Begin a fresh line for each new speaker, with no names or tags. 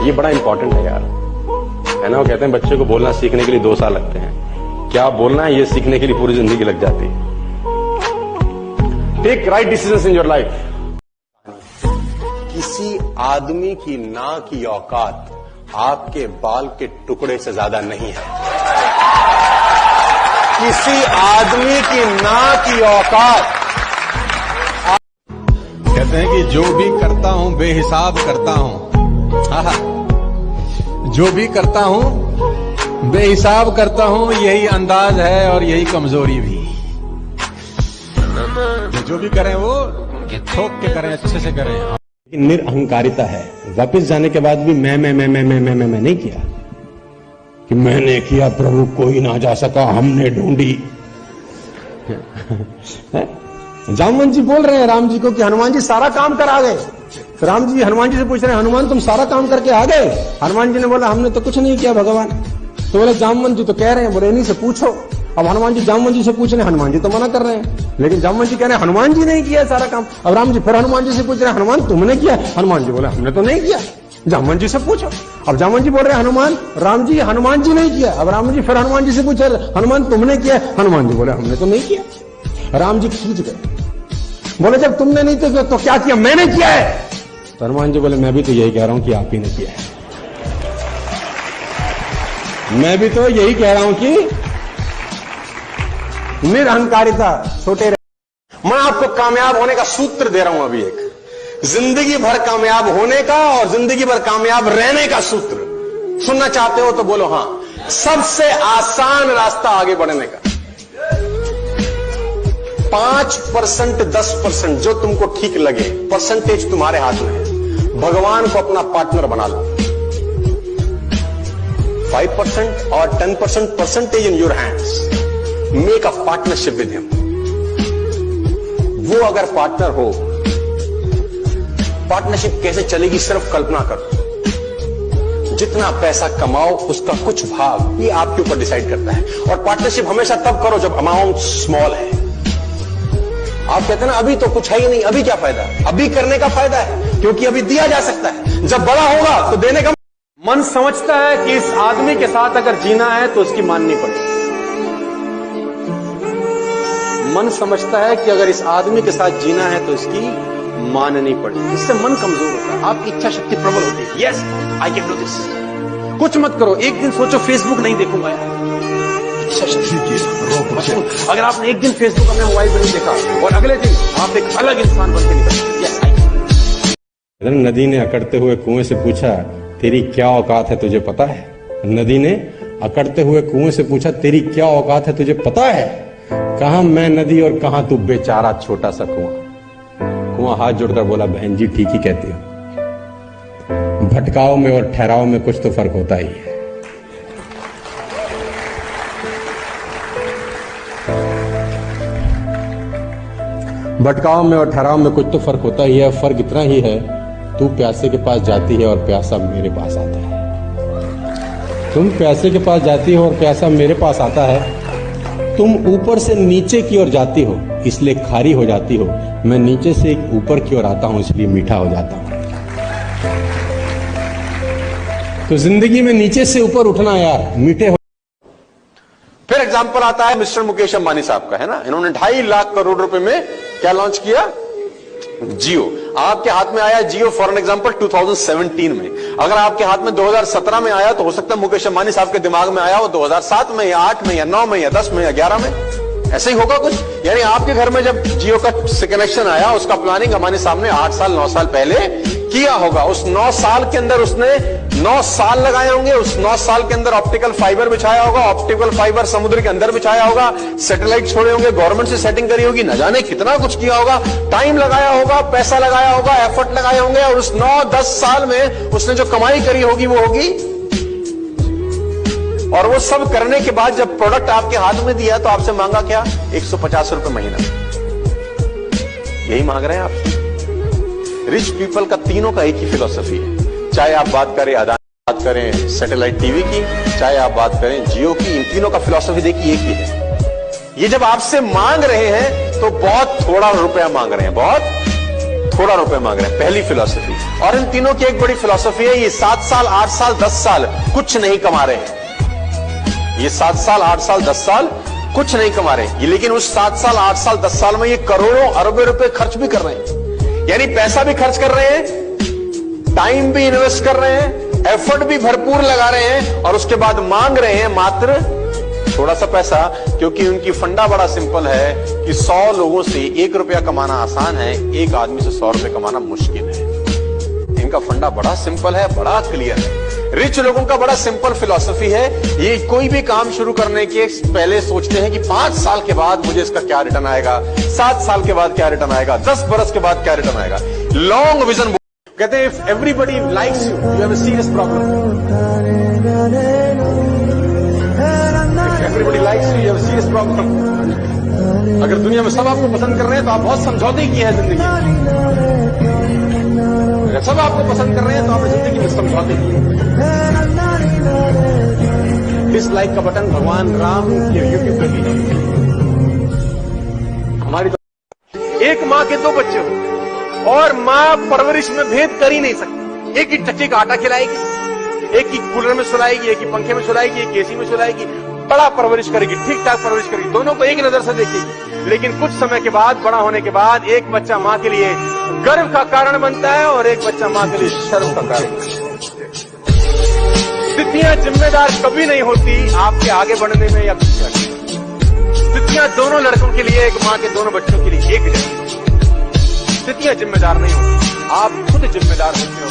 ये बड़ा इंपॉर्टेंट है यार, है ना। वो कहते हैं बच्चे को बोलना सीखने के लिए 2 साल लगते हैं, क्या बोलना है ये सीखने के लिए पूरी जिंदगी लग जाती है। Take right decisions in your life. किसी आदमी की ना की औकात आपके बाल के टुकड़े से ज्यादा नहीं है। किसी आदमी की ना की औकात।
कहते हैं कि जो भी करता हूं बेहिसाब करता हूं, जो भी करता हूं बेहिसाब करता हूं, यही अंदाज है और यही कमजोरी भी। जो भी करें वो ठोक के करें, अच्छे से करें।
निरअहंकारिता है। वापस जाने के बाद भी मैं नहीं किया कि मैंने किया प्रभु, कोई ना जा सका, हमने ढूंढी। जामवंत जी बोल रहे हैं राम जी को कि हनुमान जी सारा काम कर आ गए। तो राम जी हनुमान जी से पूछ रहे हैं, हनुमान तुम सारा काम करके आ गए? हनुमान जी ने बोला हमने तो कुछ नहीं किया भगवान। तो बोले जामवंत जी तो कह रहे हैं, बोले इन्हीं से पूछो। अब हनुमान जी जामवंत जी से पूछ रहे हैं, हनुमान जी तो मना कर रहे हैं, लेकिन जामवंत जी कह रहे हैं हनुमान जी नहीं किया सारा काम। अब राम जी फिर हनुमान जी से पूछ रहे हैं, हनुमान तुमने किया? हनुमान जी बोले हमने तो नहीं किया, जामवंत जी से पूछो। अब जामवंत जी बोल रहे हैं हनुमान, राम जी हनुमान जी नहीं किया। अब राम जी फिर हनुमान जी से पूछ रहे, हनुमान तुमने किया? हनुमान जी बोले हमने तो नहीं किया। राम जी खींच गए, बोले जब तुमने नहीं तो क्या किया? मैंने किया है। तो हनुमान जी बोले मैं भी तो यही कह रहा हूं कि आप ही ने किया है। मैं भी तो यही कह रहा हूं कि निरअहंकारिता, छोटे रहे। मैं आपको कामयाब होने का सूत्र दे रहा हूं अभी, एक जिंदगी भर कामयाब होने का और जिंदगी भर कामयाब रहने का सूत्र। सुनना चाहते हो तो बोलो हां। सबसे आसान रास्ता आगे बढ़ने का, 5% 10% जो तुमको ठीक लगे, परसेंटेज तुम्हारे हाथ में है। भगवान को अपना पार्टनर बना लो। 5% और 10% percentage in your hands. Make a partnership with him. वो अगर पार्टनर हो, पार्टनरशिप कैसे चलेगी सिर्फ कल्पना करो। जितना पैसा कमाओ उसका कुछ भाग ये आपके ऊपर डिसाइड करता है। और पार्टनरशिप हमेशा तब करो जब अमाउंट स्मॉल है। आप कहते हैं ना अभी तो कुछ है ही नहीं, अभी क्या फायदा? अभी करने का फायदा है, क्योंकि अभी दिया जा सकता है। जब बड़ा होगा तो देने का। मन समझता है कि इस आदमी के साथ अगर जीना है तो उसकी माननी पड़ेगी। मन समझता है कि अगर इस आदमी के साथ जीना है तो इसकी माननी पड़ेगी। इससे मन कमजोर होता है, आपकी इच्छा शक्ति प्रबल होती है। Yes I can do this. कुछ मत करो, एक दिन सोचो फेसबुक नहीं देखूंगा यार। अगर आपने एक दिन फेसबुक अपने मोबाइल पर नहीं देखा और अगले दिन आप एक अलग इंसान बन के निकले। नदी ने अकड़ते हुए कुएं से पूछा, तेरी क्या औकात है तुझे पता है? नदी ने अकड़ते हुए कुएं से पूछा, तेरी क्या औकात है तुझे पता है? कहां मैं नदी और कहां तू बेचारा छोटा सा कुआं। कुआं हाथ जोड़कर बोला, बहन जी ठीक ही कहती हो। भटकाव में और ठहराव में कुछ तो फर्क होता ही है। भटकाव में और ठहराव में कुछ तो फर्क होता ही है। फर्क इतना ही है, तू प्यासे के पास जाती है और प्यासा मेरे पास आता है। तुम प्यासे के पास जाती हो और प्यासा मेरे पास आता है। तुम ऊपर से नीचे की ओर जाती हो इसलिए खारी हो जाती हो। मैं नीचे से ऊपर की ओर आता हूं इसलिए मीठा हो जाता हूं। तो जिंदगी में नीचे से ऊपर उठना यार, मीठे हो। फिर एग्जाम्पल आता है मिस्टर मुकेश अंबानी साहब का, है ना। इन्होंने 2.5 लाख करोड़ रुपए में क्या लॉन्च किया? जियो। आपके हाथ में आया जियो फॉर एन एग्जांपल 2017 में। अगर आपके हाथ में 2017 में आया तो हो सकता है मुकेश अंबानी साहब के दिमाग में आया हो 2007 में या 8 में या 9 में या 10 में या 11 में। ऐसे ही होगा कुछ। यानी आपके घर में जब जियो का कनेक्शन आया, उसका प्लानिंग हमारे सामने 8 साल 9 साल पहले किया होगा। उस 9 साल के अंदर उसने 9 साल लगाए होंगे। उस 9 साल के अंदर ऑप्टिकल फाइबर बिछाया होगा। ऑप्टिकल फाइबर समुद्र के अंदर बिछाया होगा। सैटेलाइट छोड़े होंगे, गवर्नमेंट से सेटिंग करी होगी, न जाने कितना कुछ किया होगा। टाइम लगाया होगा, पैसा लगाया होगा, एफर्ट लगाए होंगे। और उस 9-10 साल में उसने जो कमाई करी होगी वो होगी। और वो सब करने के बाद जब प्रोडक्ट आपके हाथ में दिया तो आपसे मांगा क्या? 150 रुपए महीना। यही मांग रहे हैं आप। रिच पीपल का तीनों का एक ही फिलॉसफी है। चाहे आप बात करें अदानी, बात करें सैटेलाइट टीवी की, चाहे आप बात करें जियो की, इन तीनों का फिलॉसफी देखिए एक ही है। ये जब आपसे मांग रहे हैं तो बहुत थोड़ा रुपया मांग रहे हैं, बहुत थोड़ा रुपए मांग रहे हैं, पहली फिलॉसफी। और इन तीनों की एक बड़ी फिलॉसफी है, ये 7 साल 8 साल 10 साल कुछ नहीं कमा रहे हैं। ये 7 साल 8 साल 10 साल कुछ नहीं कमा रहे हैं, लेकिन उस 7 साल 8 साल 10 साल में ये करोड़ों अरबों रुपए खर्च भी कर रहे हैं। यानी पैसा भी खर्च कर रहे हैं, टाइम भी इन्वेस्ट कर रहे हैं, एफर्ट भी भरपूर लगा रहे हैं, और उसके बाद मांग रहे हैं मात्र थोड़ा सा पैसा। क्योंकि उनकी फंडा बड़ा सिंपल है कि 100 लोगों से 1 रुपया कमाना आसान है, एक आदमी से 100 रुपए कमाना मुश्किल है। इनका फंडा बड़ा सिंपल है, बड़ा क्लियर है। रिच लोगों का बड़ा सिंपल फिलॉसफी है, ये कोई भी काम शुरू करने के पहले सोचते हैं कि 5 साल के बाद मुझे इसका क्या रिटर्न आएगा, 7 साल के बाद क्या रिटर्न आएगा, 10 बरस के बाद क्या रिटर्न आएगा। Long vision. कहते हैं if everybody likes you, you have a serious problem. Everybody likes you, you have a serious problem. अगर दुनिया में सब आपको पसंद कर रहे हैं तो आप बहुत समझौते किए हैं जिंदगी में। अगर सब आपको पसंद कर रहे हैं तो आपने जिंदगी में समझौते किए। डिसलाइक का बटन भगवान राम के यूट्यूब पे भी है। हमारी तो एक मां के 2 बच्चे हो और मां परवरिश में भेद कर ही नहीं सकती। एक ही टच्चे का आटा खिलाएगी, एक ही कूलर में सुलाएगी, एक ही पंखे में सुलाएगी, एक एसी में सुलाएगी, बड़ा परवरिश करेगी, ठीक ठाक परवरिश करेगी, दोनों को एक नजर से देखेगी। लेकिन कुछ समय के बाद, बड़ा होने के बाद, एक बच्चा मां के लिए गर्व का कारण बनता है और एक बच्चा मां के लिए शर्म का कारण। स्थितियां जिम्मेदार कभी नहीं होती आपके आगे बढ़ने में या पीछे। स्थितियां दोनों लड़कों के लिए, एक मां के दोनों बच्चों के लिए एक जैसी। स्थितियां जिम्मेदार नहीं होती, आप खुद जिम्मेदार होते हो।